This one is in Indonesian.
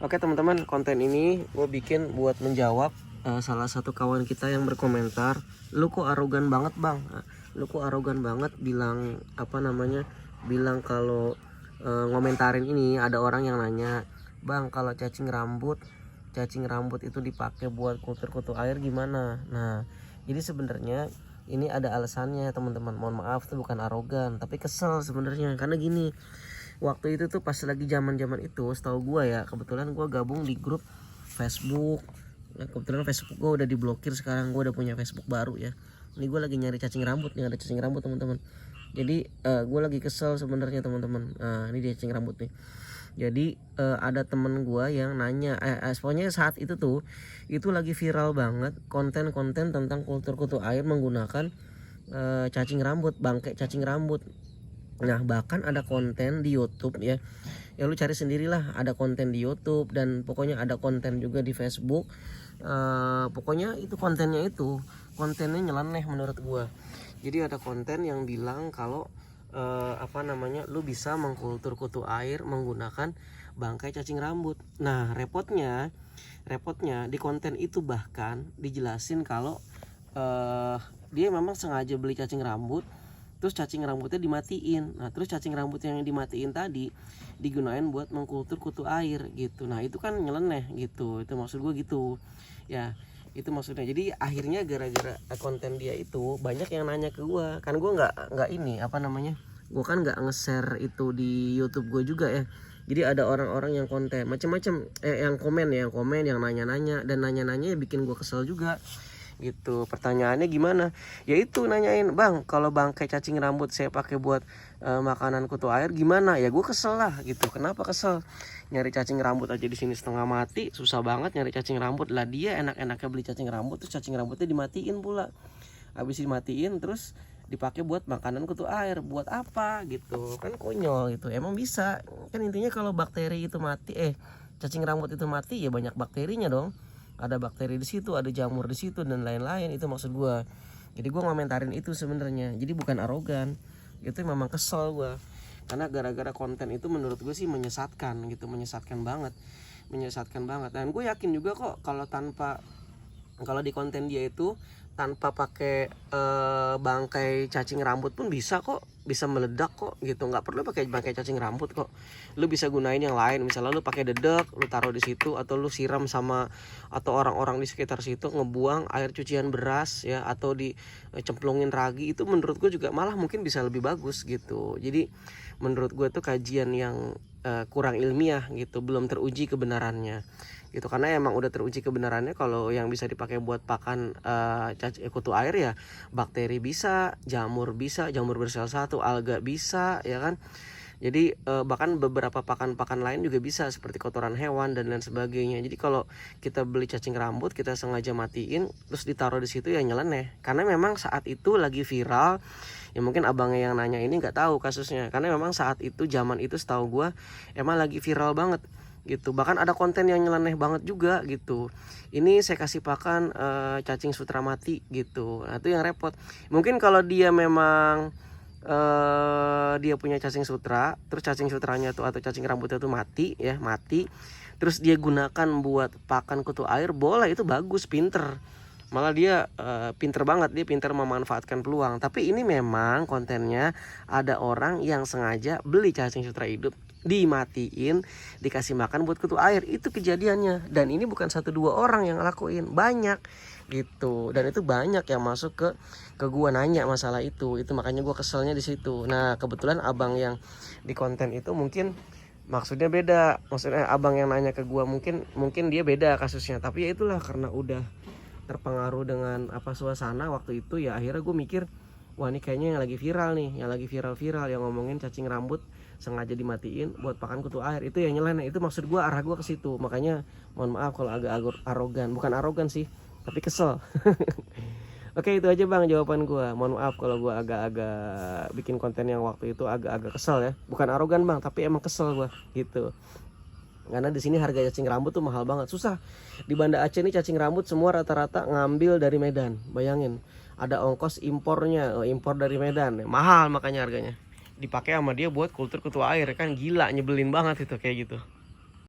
Oke teman-teman, konten ini gue bikin buat menjawab salah satu kawan kita yang berkomentar, lu kok arogan banget bang, lu kok arogan banget bilang bilang kalau ngomentarin ini. Ada orang yang nanya, bang kalau cacing rambut itu dipakai buat kultur kutu air gimana? Nah, jadi sebenarnya ini ada alasannya teman-teman. Mohon maaf, itu bukan arogan, tapi kesel sebenarnya. Karena gini, waktu itu tuh pas lagi zaman itu, setahu gue ya, kebetulan gue gabung di grup Facebook. Nah, kebetulan Facebook gue udah diblokir, sekarang gue udah punya Facebook baru ya. Ini gue lagi nyari cacing rambut nih, ada cacing rambut teman-teman. Jadi gue lagi kesel sebenarnya teman-teman. Ini dia cacing rambut nih. Jadi ada temen gue yang nanya, pokoknya saat itu tuh itu lagi viral banget konten-konten tentang kultur kutu air menggunakan cacing rambut, bangkai cacing rambut. Nah, bahkan ada konten di YouTube ya. Ya lu cari sendirilah, ada konten di YouTube dan pokoknya ada konten juga di Facebook. Pokoknya itu kontennya nyeleneh menurut gua. Jadi ada konten yang bilang kalau lu bisa mengkultur kutu air menggunakan bangkai cacing rambut. Nah, repotnya di konten itu bahkan dijelasin kalau dia memang sengaja beli cacing rambut, terus cacing rambutnya dimatiin. Nah, terus cacing rambut yang dimatiin tadi digunain buat mengkultur kutu air gitu. Nah, itu kan nyeleneh gitu. Itu maksud gue gitu. Ya, itu maksudnya. Jadi akhirnya gara-gara konten dia itu banyak yang nanya ke gue. Kan gue nggak ini gue kan nggak nge-share itu di YouTube gue juga ya. Jadi ada orang-orang yang konten macam-macam, yang komen, yang nanya-nanya, dan nanya-nanya bikin gue kesel juga gitu. Pertanyaannya gimana? Yaitu nanyain, bang kalau bangkai cacing rambut saya pakai buat makanan kutu air gimana? Ya gue kesel lah gitu. Kenapa kesel? Nyari cacing rambut aja di sini setengah mati, susah banget nyari cacing rambut. Lah dia enak-enaknya beli cacing rambut, terus cacing rambutnya dimatiin pula. Habis dimatiin terus dipakai buat makanan kutu air. Buat apa gitu? Kan konyol gitu. Emang bisa. Kan intinya kalau bakteri itu mati, cacing rambut itu mati, ya banyak bakterinya dong. Ada bakteri di situ, ada jamur di situ dan lain-lain. Itu maksud gue. Jadi gue ngomentarin itu sebenarnya. Jadi bukan arogan. Itu memang kesel gue. Karena gara-gara konten itu menurut gue sih menyesatkan gitu, menyesatkan banget. Dan gue yakin juga kok kalau di konten dia itu tanpa pakai bangkai cacing rambut pun bisa meledak kok gitu. Nggak perlu pakai bangkai cacing rambut kok. Lu bisa gunain yang lain, misalnya lu pakai dedek, lu taruh di situ, atau lu siram atau orang-orang di sekitar situ ngebuang air cucian beras ya, atau dicemplungin ragi. Itu menurut gue juga malah mungkin bisa lebih bagus gitu. Jadi menurut gue tuh kajian yang kurang ilmiah gitu, belum teruji kebenarannya gitu. Karena emang udah teruji kebenarannya kalau yang bisa dipakai buat pakan kutu air ya bakteri bisa, jamur bersel satu, alga bisa ya kan. Jadi bahkan beberapa pakan lain juga bisa, seperti kotoran hewan dan lain sebagainya. Jadi kalau kita beli cacing rambut, kita sengaja matiin terus ditaruh di situ, ya nyeleneh. Karena memang saat itu lagi viral. Ya mungkin abangnya yang nanya ini nggak tahu kasusnya. Karena memang saat itu, zaman itu setahu gue emang lagi viral banget gitu. Bahkan ada konten yang nyeleneh banget juga gitu. Ini saya kasih pakan cacing sutra mati gitu. Nah, itu yang repot. Mungkin kalau dia memang dia punya cacing sutra, terus cacing sutranya tuh atau cacing rambutnya tuh mati, terus dia gunakan buat pakan kutu air, boleh, itu bagus, pinter. Malah dia pinter banget, dia pinter memanfaatkan peluang. Tapi ini memang kontennya ada orang yang sengaja beli cacing sutra hidup, dimatiin, dikasih makan buat kutu air. Itu kejadiannya. Dan ini bukan 1-2 orang yang ngelakuin, banyak gitu. Dan itu banyak yang masuk ke gua nanya masalah itu. Itu makanya gua keselnya di situ. Nah, kebetulan abang yang di konten itu mungkin maksudnya beda. Maksudnya abang yang nanya ke gua mungkin dia beda kasusnya. Tapi ya itulah, karena udah terpengaruh dengan suasana waktu itu, ya akhirnya gue mikir, wah ini kayaknya yang lagi viral nih, yang lagi viral yang ngomongin cacing rambut sengaja dimatiin buat pakan kutu air. Itu yang nyeleneh. Itu maksud gue, arah gue ke situ. Makanya mohon maaf kalau agak arogan. Bukan arogan sih, tapi kesel. Oke, itu aja bang jawaban gue. Mohon maaf kalau gue agak-agak bikin konten yang waktu itu agak-agak kesel ya. Bukan arogan bang, tapi emang kesel gue gitu. Karena di sini harga cacing rambut tuh mahal banget, susah. Di Banda Aceh ini cacing rambut semua rata-rata ngambil dari Medan. Bayangin, ada ongkos impornya, impor dari Medan, mahal makanya harganya. Dipakai sama dia buat kultur kutu air, kan gila, nyebelin banget itu kayak gitu.